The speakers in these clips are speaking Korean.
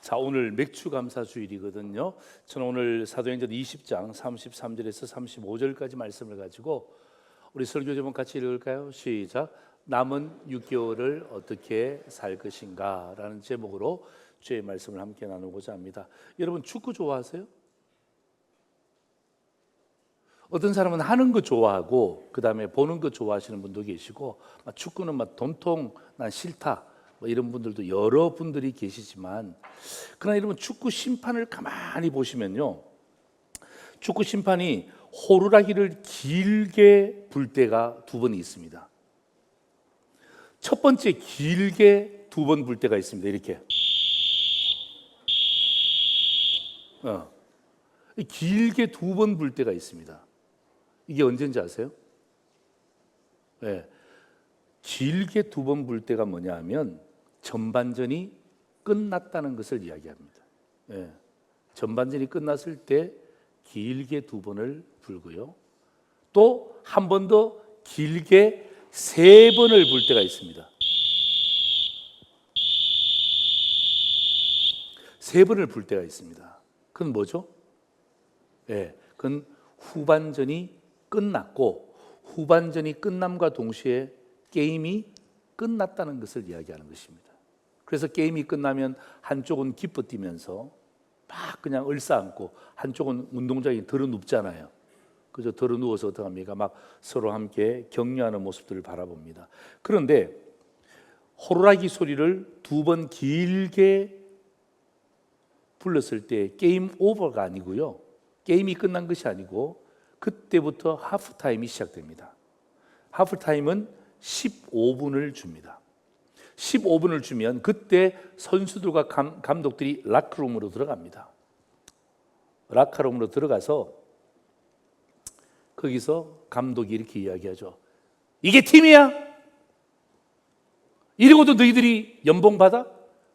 자, 오늘 맥추감사주일이거든요. 저는 오늘 사도행전 20장 33절에서 35절까지 말씀을 가지고 우리 설교 제목 같이 읽을까요? 시작. 남은 6개월을 어떻게 살 것인가 라는 제목으로 주의 말씀을 함께 나누고자 합니다. 여러분 축구 좋아하세요? 어떤 사람은 하는 거 좋아하고 그 다음에 보는 거 좋아하시는 분도 계시고 축구는 막 돈통 난 싫다 이런 분들도 여러 분들이 계시지만, 그러나 여러분 축구 심판을 가만히 보시면요, 축구 심판이 호루라기를 길게 불 때가 두 번 있습니다. 첫 번째 길게 두 번 불 때가 있습니다. 이렇게 길게 두 번 불 때가 있습니다. 이게 언제인지 아세요? 네. 길게 두 번 불 때가 뭐냐 하면 전반전이 끝났다는 것을 이야기합니다. 네. 전반전이 끝났을 때 길게 두 번을 불고요, 또 한 번 더 길게 세 번을 불 때가 있습니다. 세 번을 불 때가 있습니다. 그건 뭐죠? 네. 그건 후반전이 끝났고, 후반전이 끝남과 동시에 게임이 끝났다는 것을 이야기하는 것입니다. 그래서 게임이 끝나면 한쪽은 기뻐 뛰면서 막 그냥 얼싸안고 한쪽은 운동장에 들어눕잖아요. 그저 들어누워서 어떻게 합니까? 막 서로 함께 격려하는 모습들을 바라봅니다. 그런데 호루라기 소리를 두 번 길게 불렀을 때 게임 오버가 아니고요, 게임이 끝난 것이 아니고 그때부터 하프타임이 시작됩니다. 하프타임은 15분을 줍니다. 15분을 주면 그때 선수들과 감독들이 라커룸으로 들어갑니다. 라커룸으로 들어가서 거기서 감독이 이렇게 이야기하죠. 이게 팀이야? 이러고도 너희들이 연봉 받아?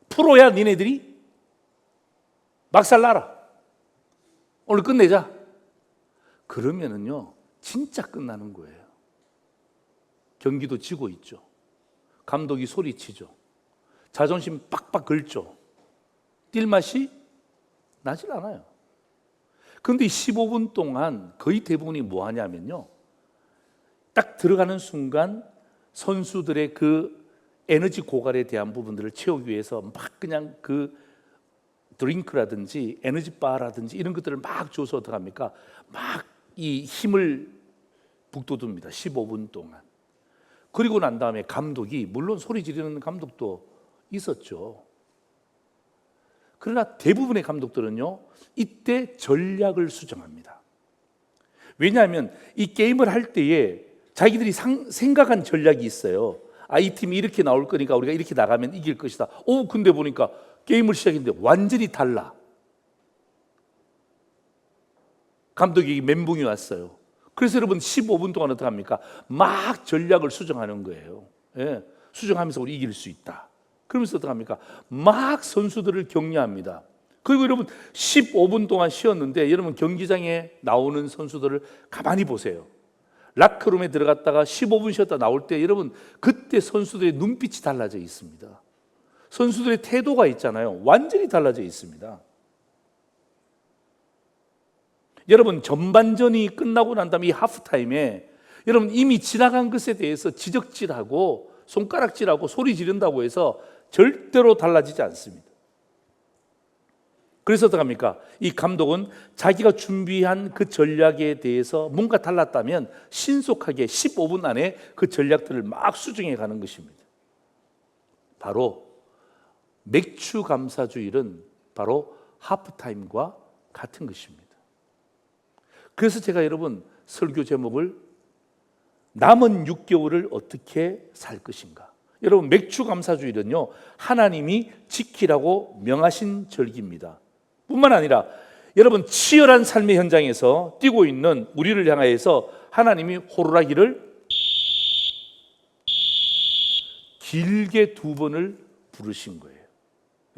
프로야 니네들이? 막살나라. 오늘 끝내자. 그러면은요 진짜 끝나는 거예요. 경기도 지고 있죠. 감독이 소리치죠. 자존심 빡빡 긁죠. 뛸 맛이 나질 않아요. 그런데 15분 동안 거의 대부분이 뭐 하냐면요, 딱 들어가는 순간 선수들의 그 에너지 고갈에 대한 부분들을 채우기 위해서 막 그냥 그 드링크라든지 에너지 바라든지 이런 것들을 막 줘서 어떻게 합니까? 막 이 힘을 북돋웁니다. 15분 동안. 그리고 난 다음에 감독이, 물론 소리 지르는 감독도 있었죠. 그러나 대부분의 감독들은요 이때 전략을 수정합니다. 왜냐하면 이 게임을 할 때에 자기들이 생각한 전략이 있어요. 이 팀이 이렇게 나올 거니까 우리가 이렇게 나가면 이길 것이다. 근데 보니까 게임을 시작했는데 완전히 달라. 감독이 멘붕이 왔어요. 그래서 여러분 15분 동안 어떻게 합니까? 막 전략을 수정하는 거예요. 예, 수정하면서 우리 이길 수 있다. 그러면서 어떻게 합니까? 막 선수들을 격려합니다. 그리고 여러분 15분 동안 쉬었는데 여러분 경기장에 나오는 선수들을 가만히 보세요. 라커룸에 들어갔다가 15분 쉬었다 나올 때 여러분 그때 선수들의 눈빛이 달라져 있습니다. 선수들의 태도가 있잖아요. 완전히 달라져 있습니다. 여러분 전반전이 끝나고 난 다음에 이 하프타임에 여러분 이미 지나간 것에 대해서 지적질하고 손가락질하고 소리 지른다고 해서 절대로 달라지지 않습니다. 그래서 어떻게 합니까? 이 감독은 자기가 준비한 그 전략에 대해서 뭔가 달랐다면 신속하게 15분 안에 그 전략들을 막 수정해 가는 것입니다. 바로 맥주 감사주일은 바로 하프타임과 같은 것입니다. 그래서 제가 여러분 설교 제목을 남은 6개월을 어떻게 살 것인가. 여러분 맥주 감사주일은요 하나님이 지키라고 명하신 절기입니다. 뿐만 아니라 여러분 치열한 삶의 현장에서 뛰고 있는 우리를 향하여서 하나님이 호루라기를 길게 두 번을 부르신 거예요.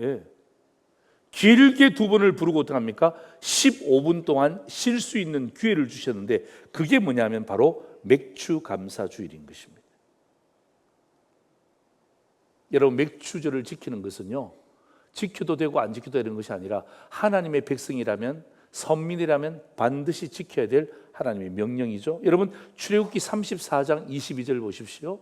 예. 길게 두 번을 부르고 어떻게 합니까? 15분 동안 쉴 수 있는 기회를 주셨는데 그게 뭐냐면 바로 맥주 감사주일인 것입니다. 여러분 맥주절을 지키는 것은요 지켜도 되고 안 지켜도 되는 것이 아니라 하나님의 백성이라면, 선민이라면 반드시 지켜야 될 하나님의 명령이죠. 여러분, 출애굽기 34장 22절 보십시오.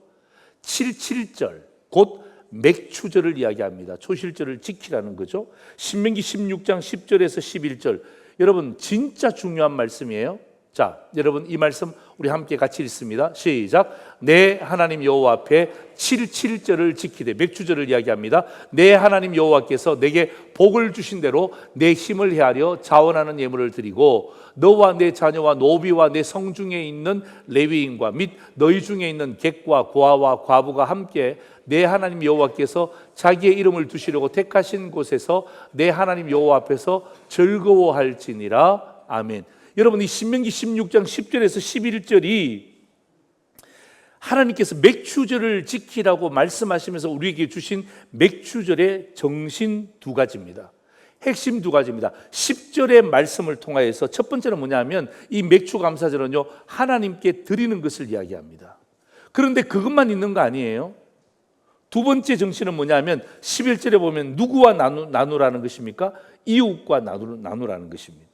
77절, 곧 맥추절을 이야기합니다. 초실절을 지키라는 거죠. 신명기 16장 10절에서 11절, 여러분 진짜 중요한 말씀이에요. 자, 여러분 이 말씀 우리 함께 같이 읽습니다. 시작. 내 하나님 여호와 앞에 77절을 지키되, 맥추절을 이야기합니다. 내 하나님 여호와께서 내게 복을 주신 대로 내 힘을 헤아려 자원하는 예물을 드리고, 너와 내 자녀와 노비와 내 성중에 있는 레위인과 및 너희 중에 있는 객과 고아와 과부가 함께 내 하나님 여호와께서 자기의 이름을 두시려고 택하신 곳에서 내 하나님 여호와 앞에서 즐거워할지니라. 아멘. 여러분, 이 신명기 16장 10절에서 11절이 하나님께서 맥추절을 지키라고 말씀하시면서 우리에게 주신 맥추절의 정신 두 가지입니다. 핵심 두 가지입니다. 10절의 말씀을 통하여서 첫 번째는 뭐냐면, 이 맥추감사절은요, 하나님께 드리는 것을 이야기합니다. 그런데 그것만 있는 거 아니에요. 두 번째 정신은 뭐냐면 11절에 보면 누구와 나누라는 것입니까? 이웃과 나누라는 것입니다.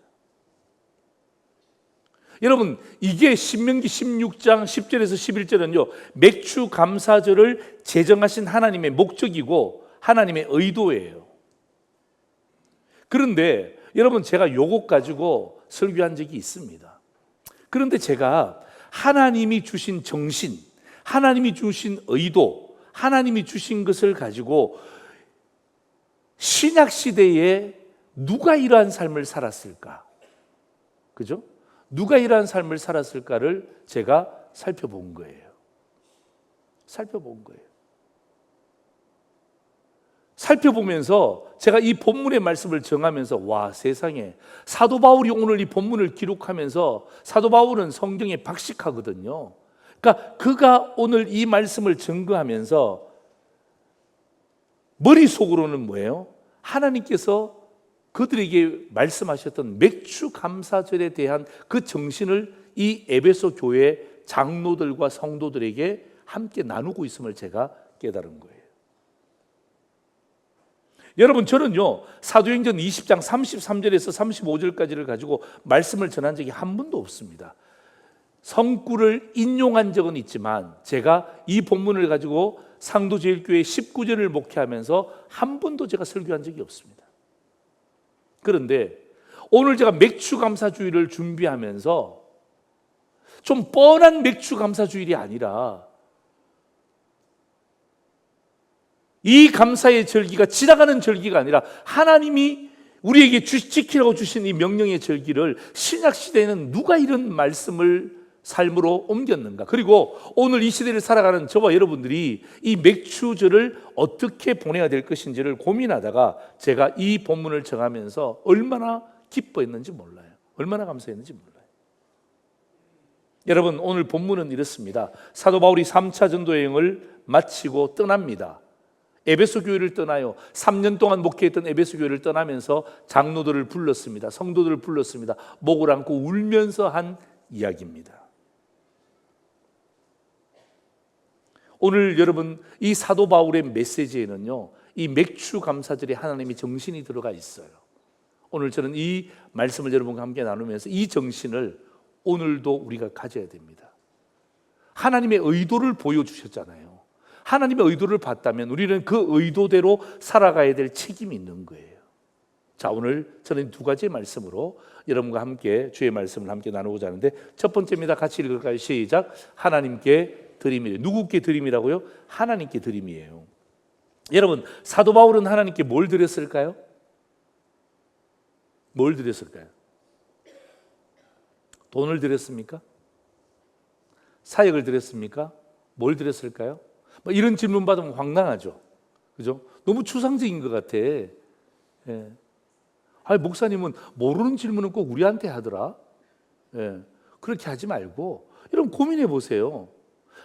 여러분, 이게 신명기 16장 10절에서 11절은요, 맥추감사절을 제정하신 하나님의 목적이고 하나님의 의도예요. 그런데 여러분, 제가 요것 가지고 설교한 적이 있습니다. 그런데 제가 하나님이 주신 정신, 하나님이 주신 의도, 하나님이 주신 것을 가지고 신약 시대에 누가 이러한 삶을 살았을까? 그죠? 누가 이러한 삶을 살았을까를 제가 살펴본 거예요. 살펴보면서 제가 이 본문의 말씀을 정하면서, 와, 세상에, 사도 바울이 오늘 이 본문을 기록하면서, 사도 바울은 성경에 박식하거든요. 그러니까 그가 오늘 이 말씀을 증거하면서 머릿속으로는 뭐예요? 하나님께서 그들에게 말씀하셨던 맥추감사절에 대한 그 정신을 이 에베소 교회 장로들과 성도들에게 함께 나누고 있음을 제가 깨달은 거예요. 여러분, 저는요, 사도행전 20장 33절에서 35절까지를 가지고 말씀을 전한 적이 한 번도 없습니다. 성구를 인용한 적은 있지만 제가 이 본문을 가지고 상도제일교회 19절을 목회하면서 한 번도 제가 설교한 적이 없습니다. 그런데 오늘 제가 맥추감사주일을 준비하면서 좀 뻔한 맥추감사주일이 아니라 이 감사의 절기가 지나가는 절기가 아니라 하나님이 우리에게 지키라고 주신 이 명령의 절기를 신약 시대에는 누가 이런 말씀을 삶으로 옮겼는가? 그리고 오늘 이 시대를 살아가는 저와 여러분들이 이 맥추절을 어떻게 보내야 될 것인지를 고민하다가 제가 이 본문을 정하면서 얼마나 기뻐했는지 몰라요. 얼마나 감사했는지 몰라요. 여러분, 오늘 본문은 이렇습니다. 사도 바울이 3차 전도 여행을 마치고 떠납니다. 에베소 교회를 떠나요. 3년 동안 목회했던 에베소 교회를 떠나면서 장로들을 불렀습니다. 성도들을 불렀습니다. 목을 안고 울면서 한 이야기입니다. 오늘 여러분, 이 사도 바울의 메시지에는요, 이 맥추감사절에 하나님의 정신이 들어가 있어요. 오늘 저는 이 말씀을 여러분과 함께 나누면서 이 정신을 오늘도 우리가 가져야 됩니다. 하나님의 의도를 보여주셨잖아요. 하나님의 의도를 봤다면 우리는 그 의도대로 살아가야 될 책임이 있는 거예요. 자, 오늘 저는 두 가지 말씀으로 여러분과 함께 주의 말씀을 함께 나누고자 하는데, 첫 번째입니다. 같이 읽을까요? 시작. 하나님께 드림이래요. 누구께 드림이라고요? 하나님께 드림이에요. 여러분, 사도 바울은 하나님께 뭘 드렸을까요? 뭘 드렸을까요? 돈을 드렸습니까? 사역을 드렸습니까? 뭘 드렸을까요? 이런 질문 받으면 황당하죠. 그죠? 너무 추상적인 것 같아. 예. 아니, 목사님은 모르는 질문은 꼭 우리한테 하더라. 예. 그렇게 하지 말고 여러분 고민해 보세요.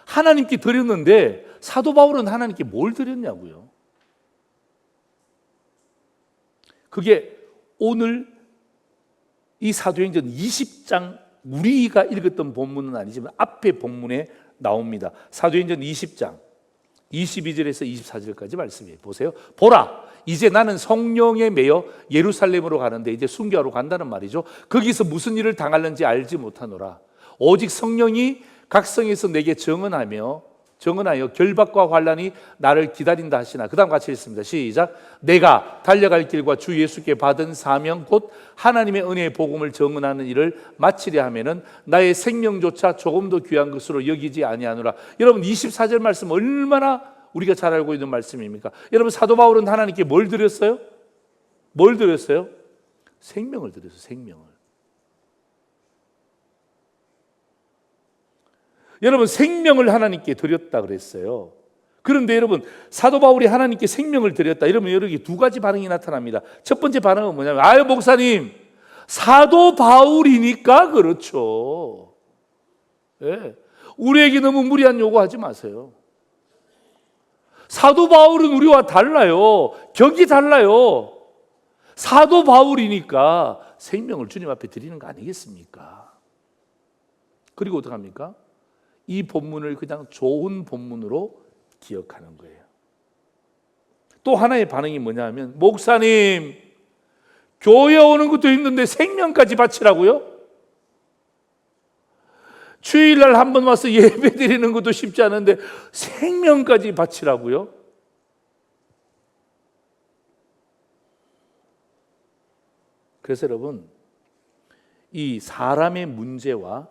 하나님께 드렸는데 사도 바울은 하나님께 뭘 드렸냐고요. 그게 오늘 이 사도행전 20장 우리가 읽었던 본문은 아니지만 앞에 본문에 나옵니다. 사도행전 20장 22절에서 24절까지 말씀이에요. 보세요. 보라, 이제 나는 성령에 매여 예루살렘으로 가는데, 이제 순교하러 간다는 말이죠. 거기서 무슨 일을 당할는지 알지 못하노라. 오직 성령이 각 성에서 내게 증언하여 결박과 환난이 나를 기다린다 하시나. 그 다음 같이 읽습니다. 시작. 내가 달려갈 길과 주 예수께 받은 사명 곧 하나님의 은혜의 복음을 증언하는 일을 마치려 하면은 나의 생명조차 조금 더 귀한 것으로 여기지 아니하노라. 여러분, 24절 말씀 얼마나 우리가 잘 알고 있는 말씀입니까? 여러분, 사도 바울은 하나님께 뭘 드렸어요? 뭘 드렸어요? 생명을 드렸어요. 생명을. 여러분, 생명을 하나님께 드렸다 그랬어요. 그런데 여러분, 사도 바울이 하나님께 생명을 드렸다 이러면 여기 두 가지 반응이 나타납니다. 첫 번째 반응은 뭐냐면, 아유 목사님, 사도 바울이니까 그렇죠. 예. 우리에게 너무 무리한 요구하지 마세요. 사도 바울은 우리와 달라요. 격이 달라요. 사도 바울이니까 생명을 주님 앞에 드리는 거 아니겠습니까? 그리고 어떡합니까? 이 본문을 그냥 좋은 본문으로 기억하는 거예요. 또 하나의 반응이 뭐냐면, 목사님, 교회 오는 것도 힘든데 생명까지 바치라고요? 주일날 한 번 와서 예배 드리는 것도 쉽지 않은데 생명까지 바치라고요? 그래서 여러분, 이 사람의 문제와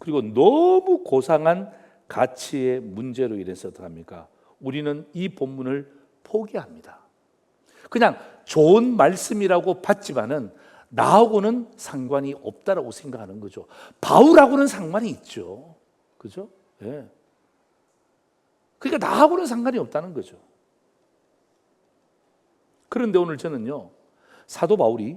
그리고 너무 고상한 가치의 문제로 인해서 어떡합니까? 우리는 이 본문을 포기합니다. 그냥 좋은 말씀이라고 받지만은 나하고는 상관이 없다라고 생각하는 거죠. 바울하고는 상관이 있죠. 그죠? 예. 그러니까 나하고는 상관이 없다는 거죠. 그런데 오늘 저는요, 사도 바울이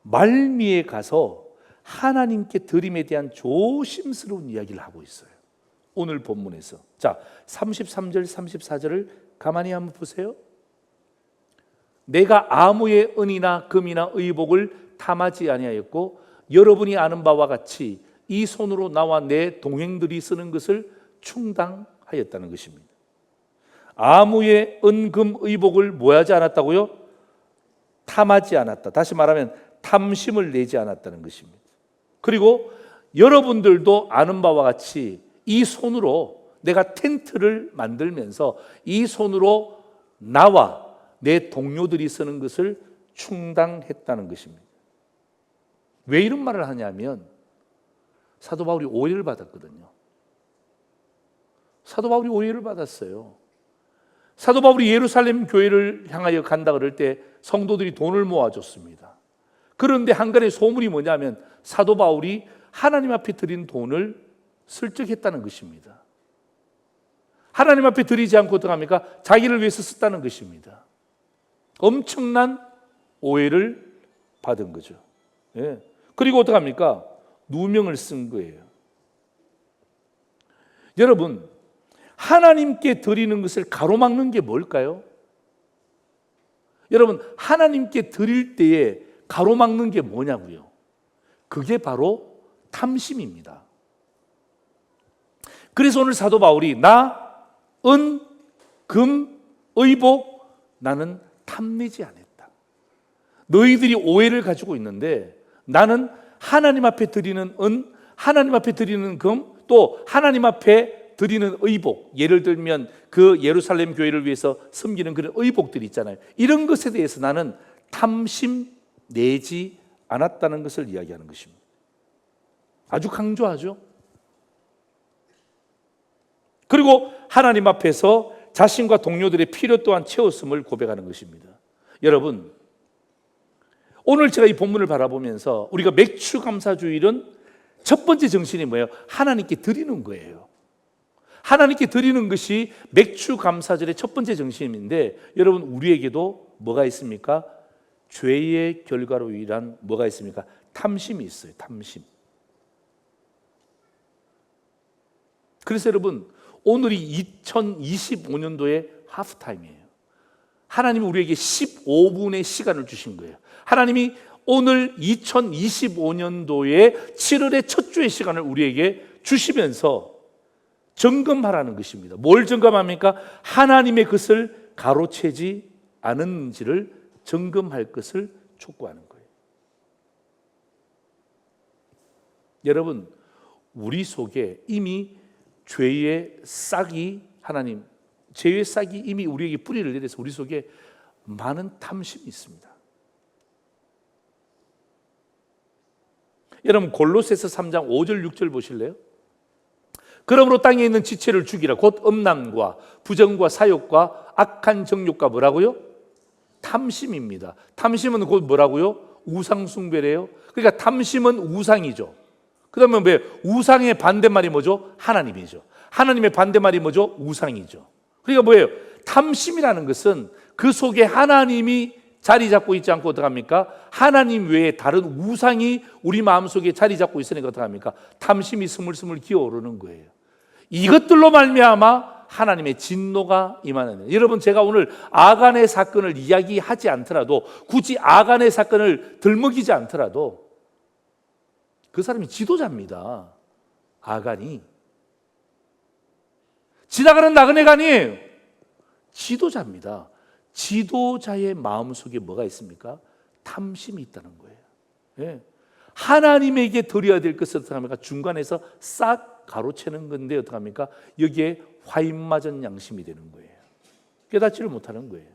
말미에 가서 하나님께 드림에 대한 조심스러운 이야기를 하고 있어요. 오늘 본문에서. 자, 33절, 34절을 가만히 한번 보세요. 내가 아무의 은이나 금이나 의복을 탐하지 아니하였고 여러분이 아는 바와 같이 이 손으로 나와 내 동행들이 쓰는 것을 충당하였다는 것입니다. 아무의 은, 금, 의복을 뭐하지 않았다고요? 탐하지 않았다. 다시 말하면 탐심을 내지 않았다는 것입니다. 그리고 여러분들도 아는 바와 같이 이 손으로 내가 텐트를 만들면서 이 손으로 나와 내 동료들이 쓰는 것을 충당했다는 것입니다. 왜 이런 말을 하냐면 사도 바울이 오해를 받았거든요. 사도 바울이 오해를 받았어요. 사도 바울이 예루살렘 교회를 향하여 간다 그럴 때 성도들이 돈을 모아줬습니다. 그런데 한간의 소문이 뭐냐면 사도 바울이 하나님 앞에 드린 돈을 슬쩍했다는 것입니다. 하나님 앞에 드리지 않고 어떡합니까? 자기를 위해서 썼다는 것입니다. 엄청난 오해를 받은 거죠. 예. 그리고 어떡합니까? 누명을 쓴 거예요. 여러분, 하나님께 드리는 것을 가로막는 게 뭘까요? 여러분, 하나님께 드릴 때에 가로막는 게 뭐냐고요? 그게 바로 탐심입니다. 그래서 오늘 사도 바울이 나, 은, 금, 의복 나는 탐내지 않았다. 너희들이 오해를 가지고 있는데 나는 하나님 앞에 드리는 은, 하나님 앞에 드리는 금, 또 하나님 앞에 드리는 의복, 예를 들면 그 예루살렘 교회를 위해서 섬기는 그런 의복들이 있잖아요. 이런 것에 대해서 나는 탐심 내지 않았다는 것을 이야기하는 것입니다. 아주 강조하죠. 그리고 하나님 앞에서 자신과 동료들의 필요 또한 채웠음을 고백하는 것입니다. 여러분, 오늘 제가 이 본문을 바라보면서 우리가 맥추감사주일은 첫 번째 정신이 뭐예요? 하나님께 드리는 거예요. 하나님께 드리는 것이 맥추감사절의 첫 번째 정신인데, 여러분, 우리에게도 뭐가 있습니까? 죄의 결과로 인한 뭐가 있습니까? 탐심이 있어요. 탐심. 그래서 여러분, 오늘이 2025년도의 하프타임이에요. 하나님이 우리에게 15분의 시간을 주신 거예요. 하나님이 오늘 2025년도의 7월의 첫 주의 시간을 우리에게 주시면서 점검하라는 것입니다. 뭘 점검합니까? 하나님의 것을 가로채지 않은지를 점검할 것을 촉구하는 거예요. 여러분, 우리 속에 이미 죄의 싹이 죄의 싹이 이미 우리에게 뿌리를 내려서 우리 속에 많은 탐심이 있습니다. 여러분, 골로새서 3장 5절 6절 보실래요? 그러므로 땅에 있는 지체를 죽이라. 곧 음란과 부정과 사욕과 악한 정욕과 뭐라고요? 탐심입니다. 탐심은 곧 뭐라고요? 우상 숭배래요. 그러니까 탐심은 우상이죠. 그러면 왜 우상의 반대말이 뭐죠? 하나님이죠. 하나님의 반대말이 뭐죠? 우상이죠. 그러니까 뭐예요? 탐심이라는 것은 그 속에 하나님이 자리 잡고 있지 않고 어떡합니까? 하나님 외에 다른 우상이 우리 마음속에 자리 잡고 있으니까 어떡합니까? 탐심이 스물스물 기어오르는 거예요. 이것들로 말미암아 하나님의 진노가 임하는 거예요. 여러분, 제가 오늘 아간의 사건을 이야기하지 않더라도, 굳이 아간의 사건을 들먹이지 않더라도 그 사람이 지도자입니다. 아간이 지나가는 나그네가 아니에요. 지도자입니다. 지도자의 마음속에 뭐가 있습니까? 탐심이 있다는 거예요. 예. 하나님에게 드려야 될 것을 어떻게 합니까? 중간에서 싹 가로채는 건데 어떻게 합니까? 여기에 화인맞은 양심이 되는 거예요. 깨닫지를 못하는 거예요.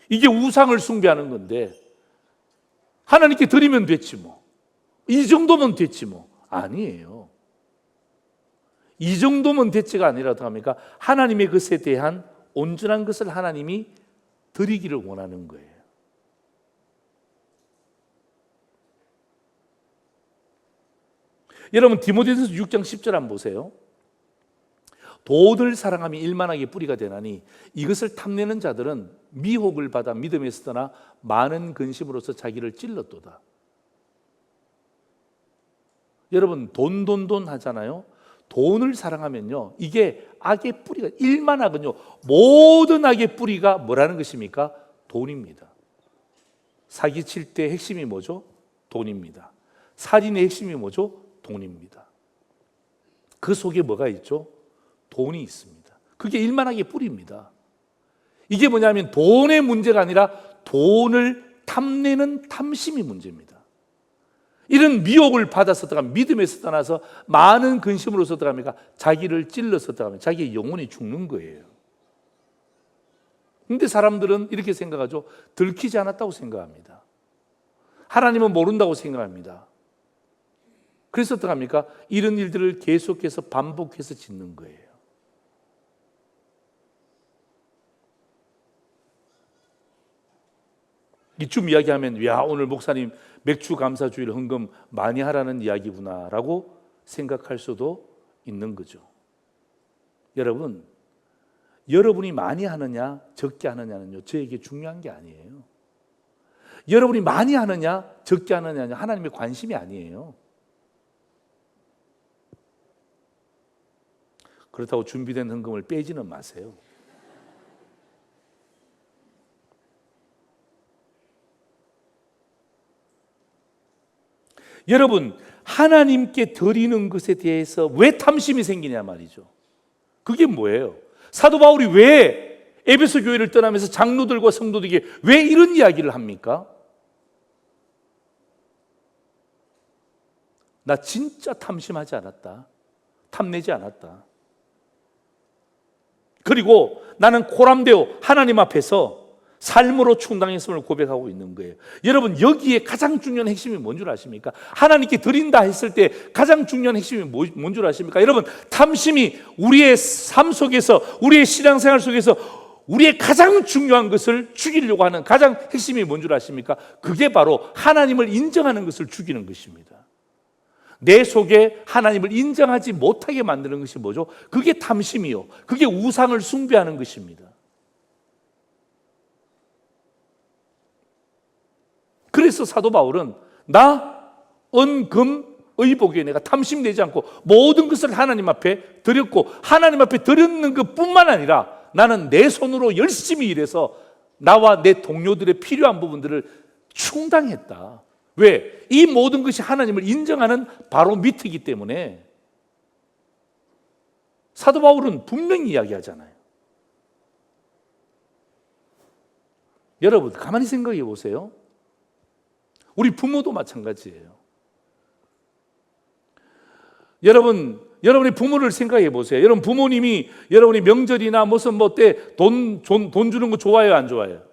이게 우상을 숭배하는 건데 하나님께 드리면 됐지 뭐. 이 정도면 됐지 뭐. 아니에요. 이 정도면 됐지가 아니라 어떻게 합니까? 하나님의 것에 대한 온전한 것을 하나님이 드리기를 원하는 거예요. 여러분, 디모데전서 6장 10절 한번 보세요. 돈을 사랑함이 일만하게 뿌리가 되나니 이것을 탐내는 자들은 미혹을 받아 믿음에서 떠나 많은 근심으로서 자기를 찔렀도다. 여러분, 돈 하잖아요. 돈을 사랑하면요, 이게 악의 뿌리가, 일만 악은요, 모든 악의 뿌리가 뭐라는 것입니까? 돈입니다. 사기칠 때 핵심이 뭐죠? 돈입니다. 살인의 핵심이 뭐죠? 돈입니다. 그 속에 뭐가 있죠? 돈이 있습니다. 그게 일만 악의 뿌리입니다. 이게 뭐냐면 돈의 문제가 아니라 돈을 탐내는 탐심이 문제입니다. 이런 미혹을 받아서 믿음에서 떠나서 많은 근심으로서 들어갑니까? 자기를 찔러서 들어가면 자기의 영혼이 죽는 거예요. 그런데 사람들은 이렇게 생각하죠. 들키지 않았다고 생각합니다. 하나님은 모른다고 생각합니다. 그래서 어떡합니까? 이런 일들을 계속해서 반복해서 짓는 거예요. 이쯤 이야기하면 야, 오늘 목사님 맥주 감사주일 헌금 많이 하라는 이야기구나 라고 생각할 수도 있는 거죠. 여러분, 여러분이 많이 하느냐 적게 하느냐는요, 저에게 중요한 게 아니에요. 여러분이 많이 하느냐 적게 하느냐는 하나님의 관심이 아니에요. 그렇다고 준비된 헌금을 빼지는 마세요. 여러분, 하나님께 드리는 것에 대해서 왜 탐심이 생기냐 말이죠. 그게 뭐예요? 사도 바울이 왜 에베소 교회를 떠나면서 장로들과 성도들에게 왜 이런 이야기를 합니까? 나 진짜 탐심하지 않았다. 탐내지 않았다. 그리고 나는 코람데오 하나님 앞에서 삶으로 충당했음을 고백하고 있는 거예요. 여러분, 여기에 가장 중요한 핵심이 뭔 줄 아십니까? 하나님께 드린다 했을 때 가장 중요한 핵심이 뭔 줄 아십니까? 여러분, 탐심이 우리의 삶 속에서, 우리의 신앙생활 속에서 우리의 가장 중요한 것을 죽이려고 하는 가장 핵심이 뭔 줄 아십니까? 그게 바로 하나님을 인정하는 것을 죽이는 것입니다. 내 속에 하나님을 인정하지 못하게 만드는 것이 뭐죠? 그게 탐심이요, 그게 우상을 숭배하는 것입니다. 그래서 사도 바울은 나 은금 의복에 내가 탐심내지 않고 모든 것을 하나님 앞에 드렸고, 하나님 앞에 드렸는 것뿐만 아니라 나는 내 손으로 열심히 일해서 나와 내 동료들의 필요한 부분들을 충당했다. 왜? 이 모든 것이 하나님을 인정하는 바로 밑이기 때문에. 사도 바울은 분명히 이야기하잖아요. 여러분 가만히 생각해 보세요. 우리 부모도 마찬가지예요. 여러분의 부모를 생각해 보세요. 여러분 부모님이 여러분이 명절이나 무슨 뭐 때 돈 주는 거 좋아해요, 안 좋아해요?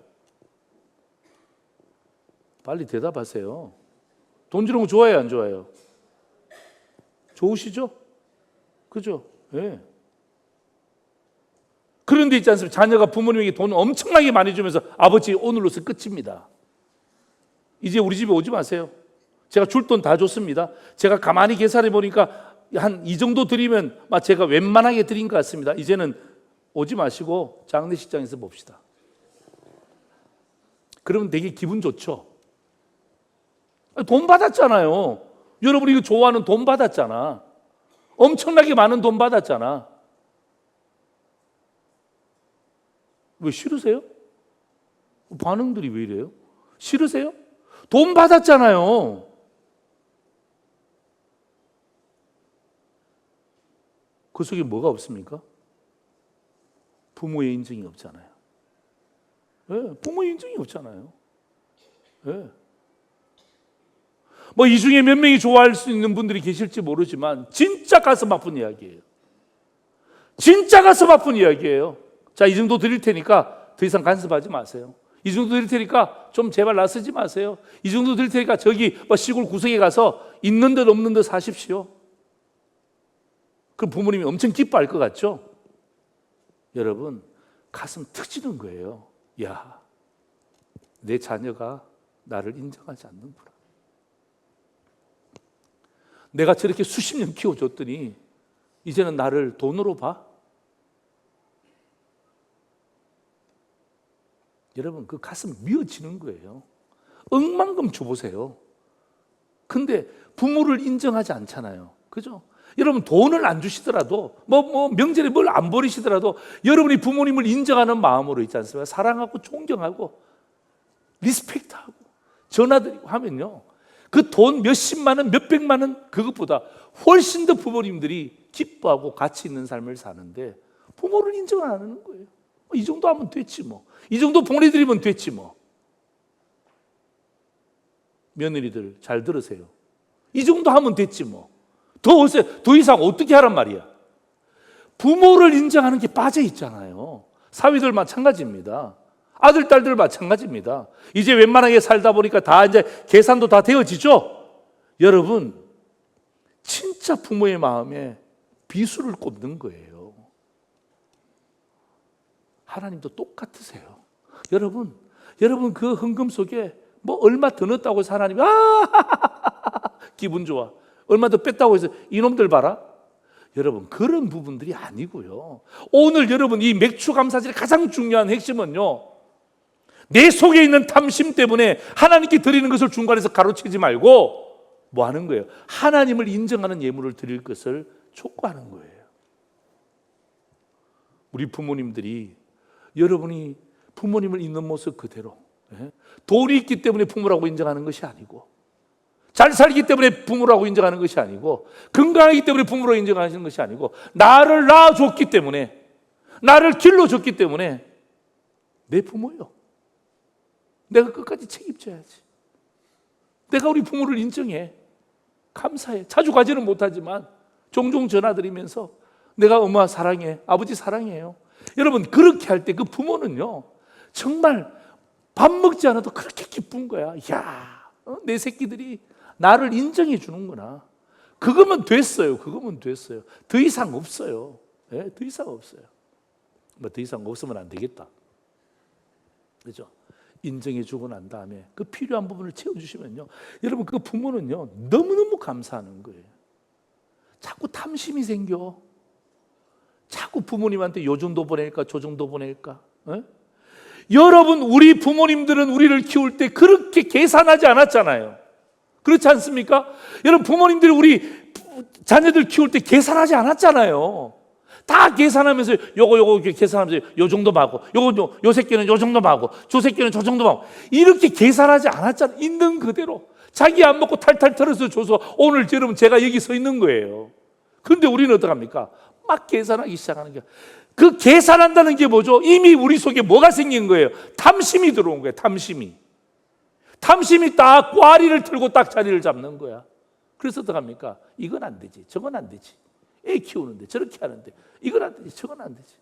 빨리 대답하세요. 돈 주는 거 좋아해요, 안 좋아해요? 좋으시죠? 그죠? 예. 그런데 있지 않습니까? 자녀가 부모님에게 돈 엄청나게 많이 주면서 아버지 오늘로서 끝입니다. 이제 우리 집에 오지 마세요. 제가 줄 돈 다 줬습니다. 제가 가만히 계산해 보니까 한 이 정도 드리면 제가 웬만하게 드린 것 같습니다. 이제는 오지 마시고 장례식장에서 봅시다. 그러면 되게 기분 좋죠? 돈 받았잖아요. 여러분이 이거 좋아하는 돈 받았잖아. 엄청나게 많은 돈 받았잖아. 왜 싫으세요? 반응들이 왜 이래요? 싫으세요? 돈 받았잖아요. 그 속에 뭐가 없습니까? 부모의 인정이 없잖아요. 네, 부모의 인정이 없잖아요. 네. 뭐 이 중에 몇 명이 좋아할 수 있는 분들이 계실지 모르지만 진짜 가슴 아픈 이야기예요. 진짜 가슴 아픈 이야기예요. 자, 이 정도 드릴 테니까 더 이상 간섭하지 마세요. 이 정도 드릴 테니까 좀 제발 나서지 마세요. 이 정도 드릴 테니까 저기 시골 구석에 가서 있는 듯 없는 듯 사십시오. 그럼 부모님이 엄청 기뻐할 것 같죠? 여러분 가슴 터지는 거예요. 야, 내 자녀가 나를 인정하지 않는구나. 내가 저렇게 수십 년 키워줬더니 이제는 나를 돈으로 봐? 여러분 그 가슴 미어지는 거예요. 억만금 줘보세요. 근데 부모를 인정하지 않잖아요. 그죠? 여러분 돈을 안 주시더라도 명절에 뭘 안 버리시더라도 여러분이 부모님을 인정하는 마음으로 있지 않습니까? 사랑하고 존경하고 리스펙트하고 전화드리고 하면요, 그 돈 몇십만 원, 몇백만 원 그것보다 훨씬 더 부모님들이 기뻐하고 가치 있는 삶을 사는데 부모를 인정 안 하는 거예요. 이 정도 하면 됐지 뭐. 이 정도 보내드리면 됐지 뭐. 며느리들 잘 들으세요. 이 정도 하면 됐지 뭐. 더 이상 어떻게 하란 말이야. 부모를 인정하는 게 빠져 있잖아요. 사위들 마찬가지입니다. 아들, 딸들 마찬가지입니다. 이제 웬만하게 살다 보니까 다 이제 계산도 다 되어지죠? 여러분, 진짜 부모의 마음에 비수를 꼽는 거예요. 하나님도 똑같으세요. 여러분 그 헌금 속에 뭐 얼마 더 넣었다고 해서 하나님이 기분 좋아. 얼마 더 뺐다고 해서 이놈들 봐라. 여러분 그런 부분들이 아니고요. 오늘 여러분 이 맥주 감사절의 가장 중요한 핵심은요, 내 속에 있는 탐심 때문에 하나님께 드리는 것을 중간에서 가로채지 말고 뭐 하는 거예요? 하나님을 인정하는 예물을 드릴 것을 촉구하는 거예요. 우리 부모님들이 여러분이 부모님을 있는 모습 그대로, 돈이 있기 때문에 부모라고 인정하는 것이 아니고, 잘 살기 때문에 부모라고 인정하는 것이 아니고, 건강하기 때문에 부모라고 인정하시는 것이 아니고, 나를 낳아줬기 때문에, 나를 길러줬기 때문에 내 부모요. 내가 끝까지 책임져야지. 내가 우리 부모를 인정해. 감사해. 자주 가지는 못하지만 종종 전화드리면서 내가 엄마 사랑해, 아버지 사랑해요. 여러분 그렇게 할 때 그 부모는요, 정말 밥 먹지 않아도 그렇게 기쁜 거야. 야, 내 새끼들이 나를 인정해 주는구나. 그거면 됐어요. 더 이상 없어요. 네, 더 이상 없어요. 더 이상 없으면 안 되겠다. 그렇죠? 인정해 주고 난 다음에 그 필요한 부분을 채워주시면요, 여러분 그 부모는요 너무너무 감사하는 거예요. 자꾸 탐심이 생겨. 자꾸 부모님한테 요 정도 보낼까 저 정도 보낼까. 여러분 우리 부모님들은 우리를 키울 때 그렇게 계산하지 않았잖아요. 그렇지 않습니까? 여러분 부모님들이 우리 자녀들 키울 때 계산하지 않았잖아요. 다 계산하면서 요거 계산하면서 요 정도 하고, 요 새끼는 요 정도 하고, 저 새끼는 저 정도 하고, 이렇게 계산하지 않았잖아요. 있는 그대로 자기 안 먹고 탈탈 털어서 줘서 오늘 여러분 제가 여기 서 있는 거예요. 그런데 우리는 어떡합니까? 막 계산하기 시작하는 거야. 그 계산한다는 게 뭐죠? 이미 우리 속에 뭐가 생긴 거예요? 탐심이 들어온 거예요. 탐심이 딱 꽈리를 틀고 딱 자리를 잡는 거야. 그래서 어떡합니까? 이건 안 되지, 저건 안 되지. 애 키우는데 저렇게 하는데 이건 안 되지, 저건 안 되지.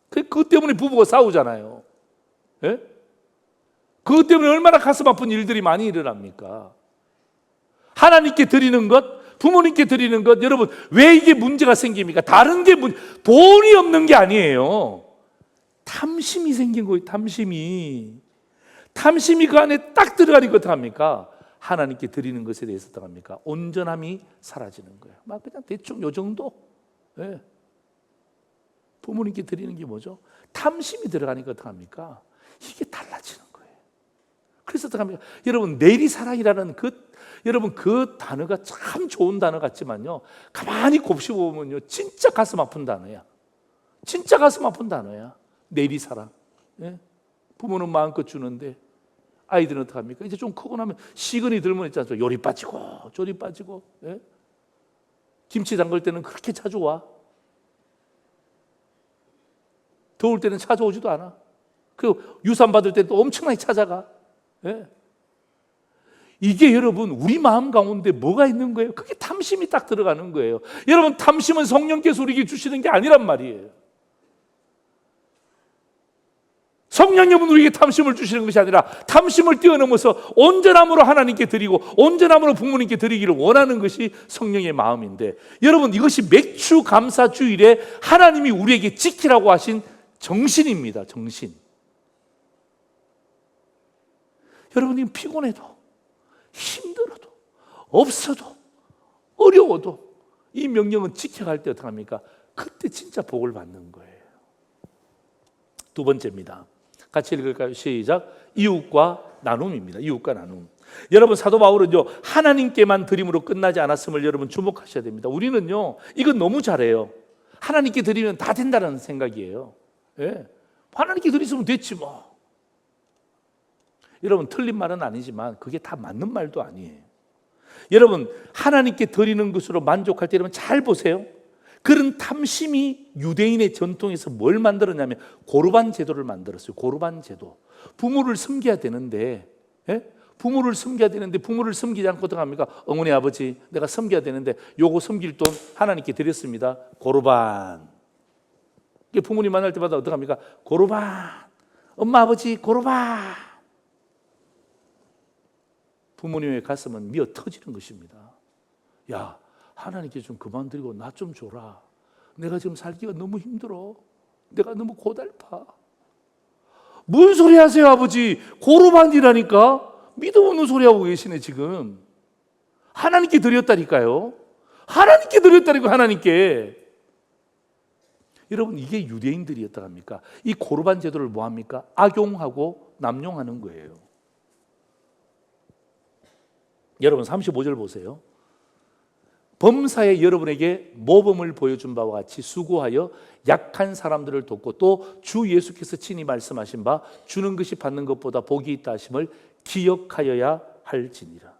그것 때문에 부부가 싸우잖아요. 예? 그것 때문에 얼마나 가슴 아픈 일들이 많이 일어납니까? 하나님께 드리는 것, 부모님께 드리는 것, 여러분 왜 이게 문제가 생깁니까? 다른 게 돈이 없는 게 아니에요. 탐심이 생긴 거예요. 탐심이 그 안에 딱 들어가니까 어떡합니까? 하나님께 드리는 것에 대해서 어떡합니까? 온전함이 사라지는 거예요. 막 그냥 대충 요 정도. 예. 부모님께 드리는 게 뭐죠? 탐심이 들어가니까 어떡합니까? 이게 달라지는 거예요. 그래서 어떡합니까? 여러분 내리사랑이라는 여러분 그 단어가 참 좋은 단어 같지만요, 가만히 곱씹어 보면요 진짜 가슴 아픈 단어야. 진짜 가슴 아픈 단어야. 내리사랑. 예? 부모는 마음껏 주는데 아이들은 어떡합니까? 이제 좀 크고 나면 시근이 들면 있잖아요. 요리 빠지고 조리 빠지고. 예? 김치 담글 때는 그렇게 자주 와. 더울 때는 찾아오지도 않아. 그리고 유산 받을 때는 또 엄청나게 찾아가. 예? 이게 여러분 우리 마음 가운데 뭐가 있는 거예요? 그게 탐심이 딱 들어가는 거예요. 여러분 탐심은 성령께서 우리에게 주시는 게 아니란 말이에요. 성령님은 우리에게 탐심을 주시는 것이 아니라 탐심을 뛰어넘어서 온전함으로 하나님께 드리고 온전함으로 부모님께 드리기를 원하는 것이 성령의 마음인데, 여러분 이것이 맥주 감사 주일에 하나님이 우리에게 지키라고 하신 정신입니다. 정신. 여러분이 피곤해도 힘들어도 없어도 어려워도 이 명령은 지켜갈 때 어떡합니까? 그때 진짜 복을 받는 거예요. 두 번째입니다. 같이 읽을까요? 시작. 이웃과 나눔입니다. 이웃과 나눔. 여러분 사도 바울은요 하나님께만 드림으로 끝나지 않았음을 여러분 주목하셔야 됩니다. 우리는요 이건 너무 잘해요. 하나님께 드리면 다 된다는 생각이에요. 예. 하나님께 드리면 됐지 뭐. 여러분 틀린 말은 아니지만 그게 다 맞는 말도 아니에요. 여러분 하나님께 드리는 것으로 만족할 때 여러분 잘 보세요. 그런 탐심이 유대인의 전통에서 뭘 만들었냐면 고르반 제도를 만들었어요. 고르반 제도. 부모를 섬겨야 되는데, 예? 부모를 섬겨야 되는데 부모를 섬기지 않고 어떡합니까? 어머니 아버지 내가 섬겨야 되는데 요거 섬길 돈 하나님께 드렸습니다. 고르반. 부모님 만날 때마다 어떡합니까? 고르반. 엄마 아버지 고르반. 부모님의 가슴은 미어 터지는 것입니다. 야, 하나님께 좀 그만 드리고 나 좀 줘라. 내가 지금 살기가 너무 힘들어. 내가 너무 고달파. 뭔 소리 하세요 아버지? 고르반이라니까? 믿음 없는 소리 하고 계시네 지금. 하나님께 드렸다니까요. 하나님께 드렸다니까. 하나님께. 여러분 이게 유대인들이었다 합니까? 이 고르반 제도를 뭐합니까? 악용하고 남용하는 거예요. 여러분 35절 보세요. 범사에 여러분에게 모범을 보여준 바와 같이 수고하여 약한 사람들을 돕고 또 주 예수께서 친히 말씀하신 바 주는 것이 받는 것보다 복이 있다 하심을 기억하여야 할지니라.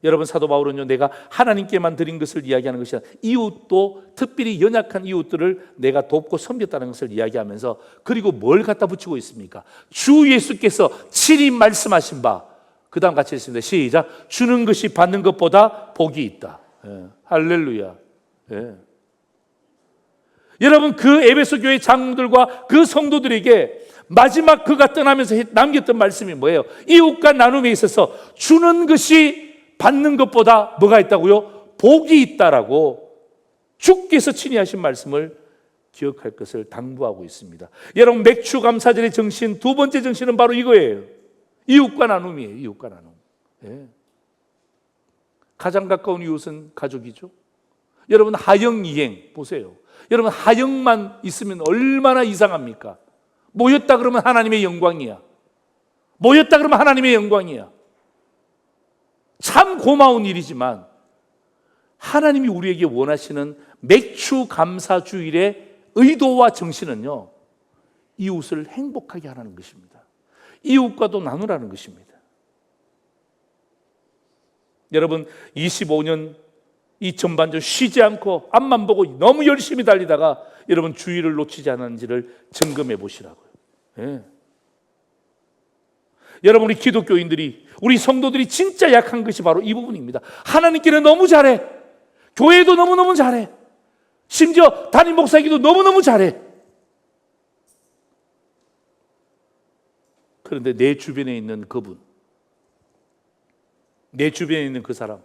여러분 사도 바울은요 내가 하나님께만 드린 것을 이야기하는 것이 아니라 이웃도 특별히 연약한 이웃들을 내가 돕고 섬겼다는 것을 이야기하면서 그리고 뭘 갖다 붙이고 있습니까? 주 예수께서 친히 말씀하신 바, 그 다음 같이 읽습니다. 시작. 주는 것이 받는 것보다 복이 있다. 예. 할렐루야. 예. 여러분 그 에베소 교회 장로들과 그 성도들에게 마지막 그가 떠나면서 남겼던 말씀이 뭐예요? 이웃과 나눔에 있어서 주는 것이 받는 것보다 뭐가 있다고요? 복이 있다라고 주께서 친히 하신 말씀을 기억할 것을 당부하고 있습니다. 여러분 맥주 감사절의 정신, 두 번째 정신은 바로 이거예요. 이웃과 나눔이에요. 이웃과 나눔. 예. 가장 가까운 이웃은 가족이죠. 여러분 하영이행 보세요. 여러분 하영만 있으면 얼마나 이상합니까? 모였다 그러면 하나님의 영광이야. 모였다 그러면 하나님의 영광이야. 참 고마운 일이지만 하나님이 우리에게 원하시는 맥주 감사 주일의 의도와 정신은요 이웃을 행복하게 하라는 것입니다. 이웃과도 나누라는 것입니다. 여러분 25년 이 전반전 쉬지 않고 앞만 보고 너무 열심히 달리다가 여러분 주의를 놓치지 않았는지를 점검해 보시라고요. 예. 여러분, 우리 기독교인들이, 우리 성도들이 진짜 약한 것이 바로 이 부분입니다. 하나님께는 너무 잘해. 교회도 너무너무 잘해. 심지어 담임 목사이기도 너무너무 잘해. 그런데 내 주변에 있는 그분, 내 주변에 있는 그 사람,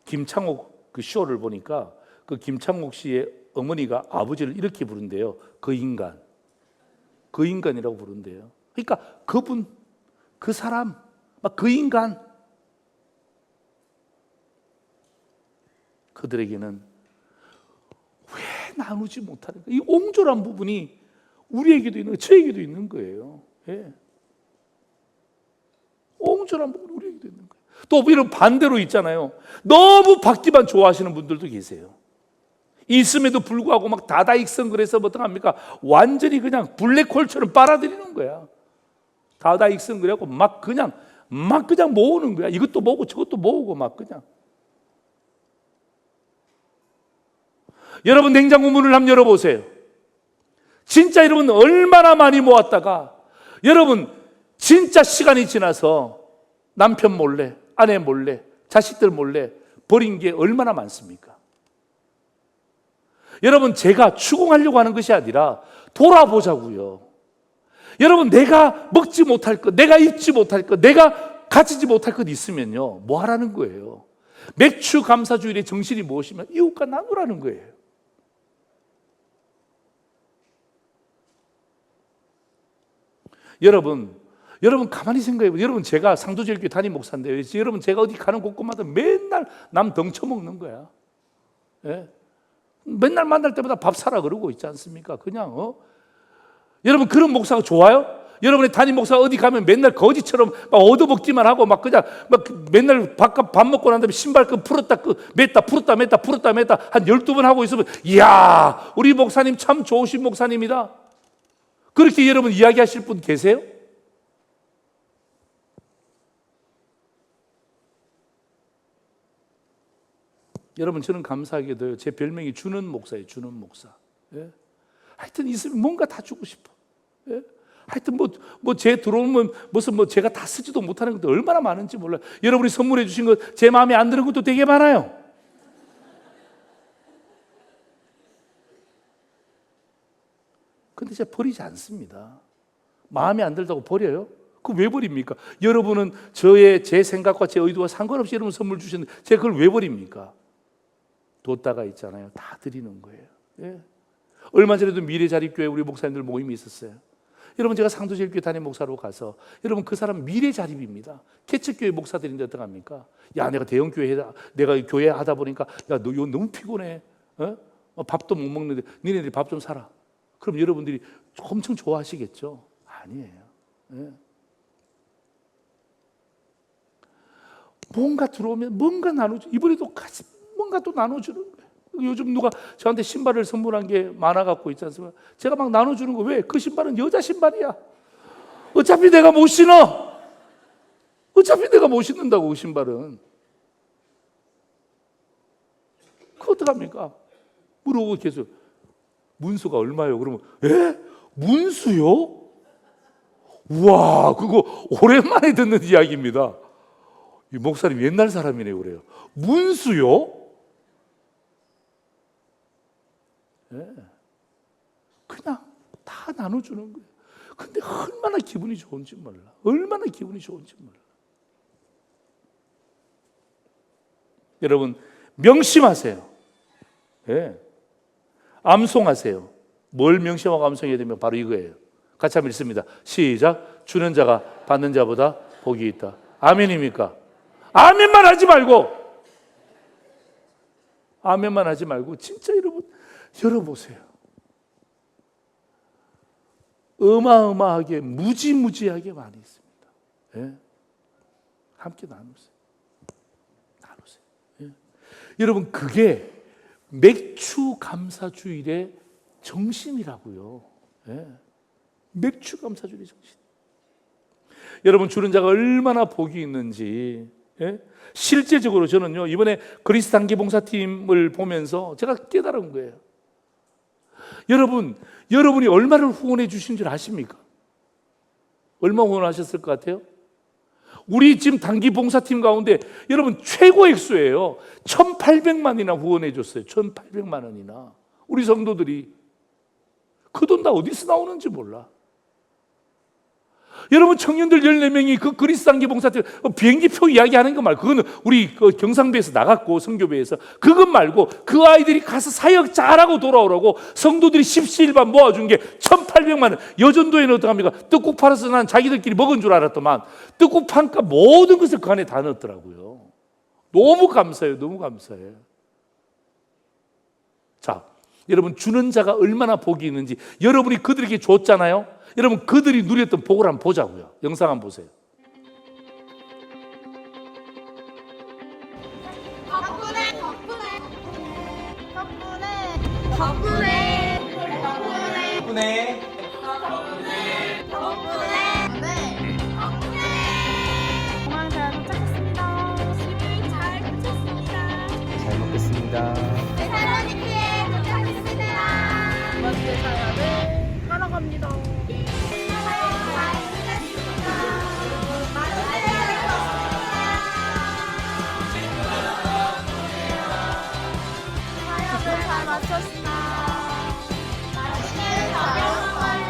김창옥 그 쇼를 보니까 그 김창옥 씨의 어머니가 아버지를 이렇게 부른대요. 그 인간. 그 인간이라고 부른대요. 그러니까 그분, 그 사람, 막 그 인간. 그들에게는 왜 나누지 못하는 거예요? 이 옹졸한 부분이 우리에게도 있는, 저에게도 있는 거예요. 예. 옹졸한 부분이 우리에게도 있는 거예요. 또 이런 반대로 있잖아요. 너무 받기만 좋아하시는 분들도 계세요. 있음에도 불구하고 막 다다익선 그래서 어떡합니까? 완전히 그냥 블랙홀처럼 빨아들이는 거야. 다다익선 그래갖고 막 그냥 모으는 거야. 이것도 모으고 저것도 모으고 막 그냥. 여러분, 냉장고 문을 한번 열어보세요. 진짜 여러분 얼마나 많이 모았다가 여러분 진짜 시간이 지나서 남편 몰래, 아내 몰래, 자식들 몰래 버린 게 얼마나 많습니까? 여러분, 제가 추궁하려고 하는 것이 아니라 돌아보자고요. 여러분, 내가 먹지 못할 것, 내가 입지 못할 것, 내가 가지지 못할 것 있으면요, 뭐 하라는 거예요? 맥주 감사주일의 정신이 무엇이면 이웃과 나누라는 거예요. 여러분 가만히 생각해보세요. 여러분, 제가 상도제일교회 담임 목사인데요. 여러분, 제가 어디 가는 곳곳마다 맨날 남 덩쳐먹는 거야. 예? 맨날 만날 때마다 밥 사라 그러고 있지 않습니까? 그냥 여러분, 그런 목사가 좋아요? 여러분의 담임 목사가 어디 가면 맨날 거지처럼 막 얻어먹기만 하고 막 그냥 막 맨날 밥 먹고 난 다음에 신발끈 풀었다 맸다 풀었다 맸다 한 12번 하고 있으면, 이야, 우리 목사님 참 좋으신 목사님이다. 그렇게 여러분 이야기하실 분 계세요? 여러분, 저는 감사하게도요, 제 별명이 주는 목사예요. 주는 목사. 예? 하여튼 있으면 뭔가 다 주고 싶어. 예? 하여튼 제 들어오면 무슨 제가 다 쓰지도 못하는 것도 얼마나 많은지 몰라요. 여러분이 선물해 주신 것 제 마음에 안 드는 것도 되게 많아요. 근데 제가 버리지 않습니다. 마음에 안 들다고 버려요? 그거 왜 버립니까? 여러분은 제 생각과 제 의도와 상관없이 여러분 선물 주셨는데 제가 그걸 왜 버립니까? 뒀다가 있잖아요. 다 드리는 거예요. 예. 얼마 전에도 미래자립교회 우리 목사님들 모임이 있었어요. 여러분, 제가 상도제일교회 담임 목사로 가서, 여러분, 그 사람 미래자립입니다. 개척교회 목사들인데 어떡합니까? 야, 내가 대형교회 내가 교회 하다 보니까, 야, 너 이거 너무 피곤해. 밥도 못 먹는데 니네들이 밥 좀 사라. 그럼 여러분들이 엄청 좋아하시겠죠? 아니에요. 예. 뭔가 들어오면 뭔가 나누죠. 이번에도 같이 뭔가 또 나눠주는 거예요. 요즘 누가 저한테 신발을 선물한 게 많아갖고 있지 않습니까? 제가 막 나눠주는 거. 왜? 그 신발은 여자 신발이야. 어차피 내가 못 신어. 어차피 내가 못 신는다고, 그 신발은. 그거 어떡합니까? 물어보고 계속, 문수가 얼마요? 그러면, 에? 문수요? 우와, 그거 오랜만에 듣는 이야기입니다. 이 목사님 옛날 사람이네요. 그래요. 문수요? 네. 그냥 다 나눠주는 거예요. 근데 얼마나 기분이 좋은지 몰라. 얼마나 기분이 좋은지 몰라. 여러분, 명심하세요. 네. 암송하세요. 뭘 명심하고 암송해야 되면 바로 이거예요. 같이 한번 읽습니다. 시작. 주는 자가 받는 자보다 복이 있다. 아멘입니까? 아멘만 하지 말고, 아멘만 하지 말고 진짜 여러분 열어보세요. 어마어마하게 무지무지하게 많이 있습니다. 예? 함께 나누세요. 나누세요. 예? 여러분, 그게 맥주 감사주일의 정신이라고요. 예? 맥주 감사주일의 정신. 여러분, 주는 자가 얼마나 복이 있는지 예? 실제적으로 저는요, 이번에 그리스 단기 봉사팀을 보면서 제가 깨달은 거예요. 여러분이 얼마를 후원해 주신 줄 아십니까? 얼마 후원하셨을 것 같아요? 우리 지금 단기 봉사팀 가운데 여러분 최고 액수예요. 1,800만이나 후원해 줬어요. 1,800만 원이나. 우리 성도들이. 그 돈 다 어디서 나오는지 몰라. 여러분 청년들 14명이 그 그리스 단기 봉사팀 비행기표 이야기하는 거 말고, 그거는 우리 경상배에서 나갔고 성교배에서, 그것 말고 그 아이들이 가서 사역 잘하고 돌아오라고 성도들이 십시일반 모아준 게 1,800만 원. 여전도에는 어떡합니까? 떡국 팔아서 난 자기들끼리 먹은 줄 알았더만 떡국 판가 모든 것을 그 안에 다 넣었더라고요. 너무 감사해요. 너무 감사해요. 자, 여러분 주는 자가 얼마나 복이 있는지, 여러분이 그들에게 줬잖아요. 여러분 그들이 누렸던 복을 한번 보자고요. 영상 한번 보세요. 공항 잘 도착했습니다. 열심히 잘 도착했습니다. 잘 먹겠습니다. 테살로니키에 도착했습니다. 먼저 사연을 따라갑니다. 사연을 잘 마쳤습니다. 맛있게 잘 먹어요.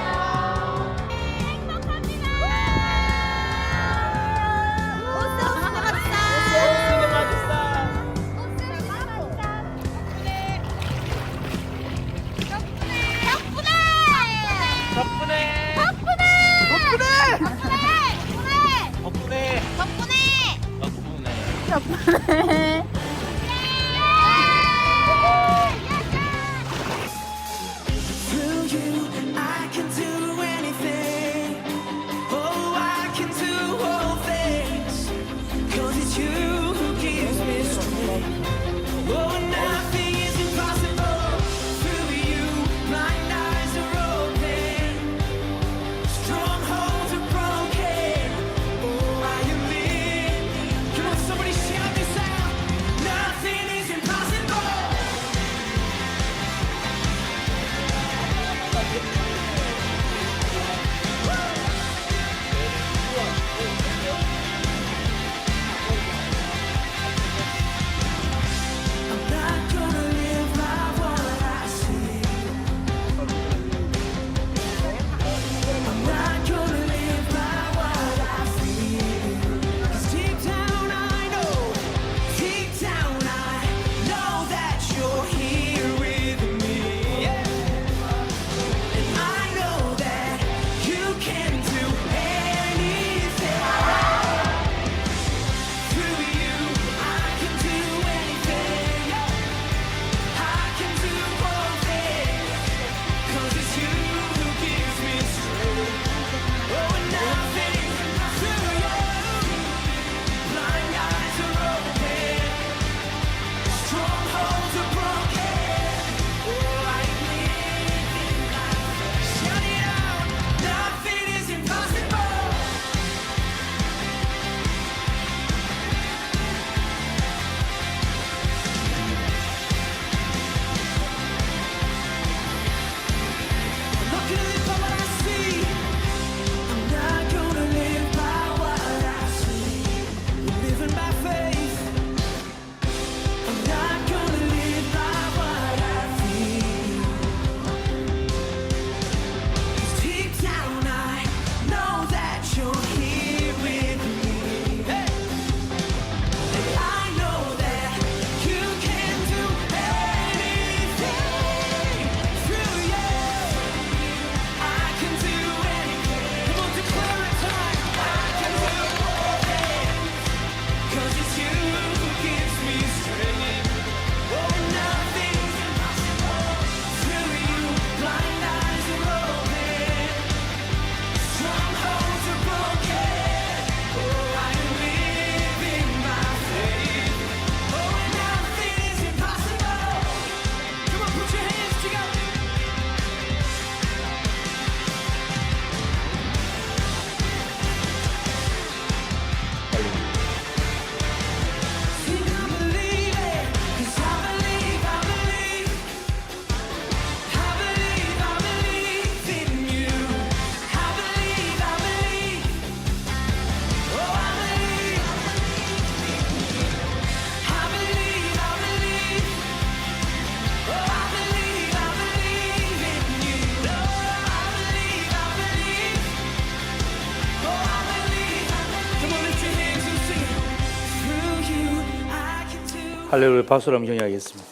할렐루야. 박수로 한번 경의하겠습니다.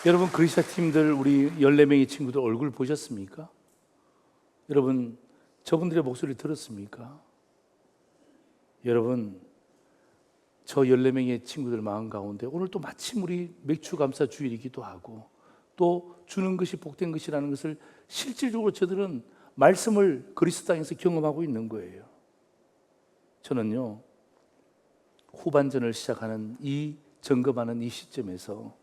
여러분, 그리스도 팀들 우리 14명의 친구들 얼굴 보셨습니까? 여러분, 저분들의 목소리 들었습니까? 여러분, 저 14명의 친구들 마음 가운데 오늘 또 마침 우리 맥주 감사 주일이기도 하고 또 주는 것이 복된 것이라는 것을 실질적으로 저들은 말씀을 그리스도 땅에서 경험하고 있는 거예요. 저는요, 후반전을 시작하는 이 점검하는 이 시점에서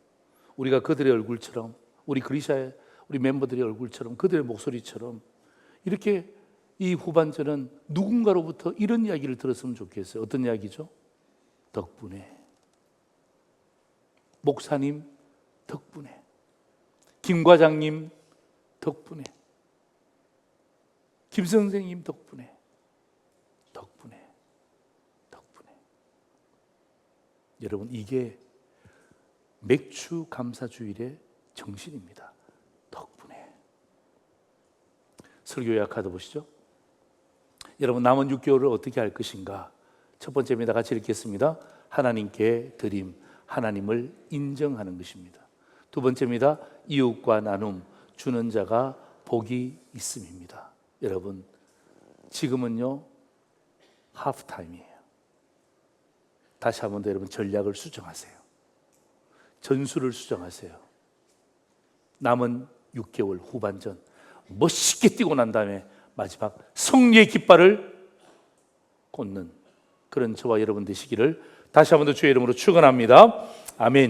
우리가 그들의 얼굴처럼, 우리 그리샤의 우리 멤버들의 얼굴처럼, 그들의 목소리처럼 이렇게 이 후반전은 누군가로부터 이런 이야기를 들었으면 좋겠어요. 어떤 이야기죠? 덕분에, 목사님 덕분에, 김 과장님 덕분에, 김 선생님 덕분에, 덕분에. 여러분, 이게 맥주 감사 주일의 정신입니다. 덕분에. 설교 요약 카드 보시죠. 여러분, 남은 6개월을 어떻게 할 것인가? 첫 번째입니다. 같이 읽겠습니다. 하나님께 드림, 하나님을 인정하는 것입니다. 두 번째입니다. 이웃과 나눔, 주는 자가 복이 있음입니다. 여러분, 지금은요 하프타임이에요. 다시 한 번 더 여러분, 전략을 수정하세요. 전술을 수정하세요. 남은 6개월 후반전 멋있게 뛰고 난 다음에 마지막 승리의 깃발을 꽂는 그런 저와 여러분 되시기를 다시 한 번 더 주의 이름으로 축원합니다. 아멘.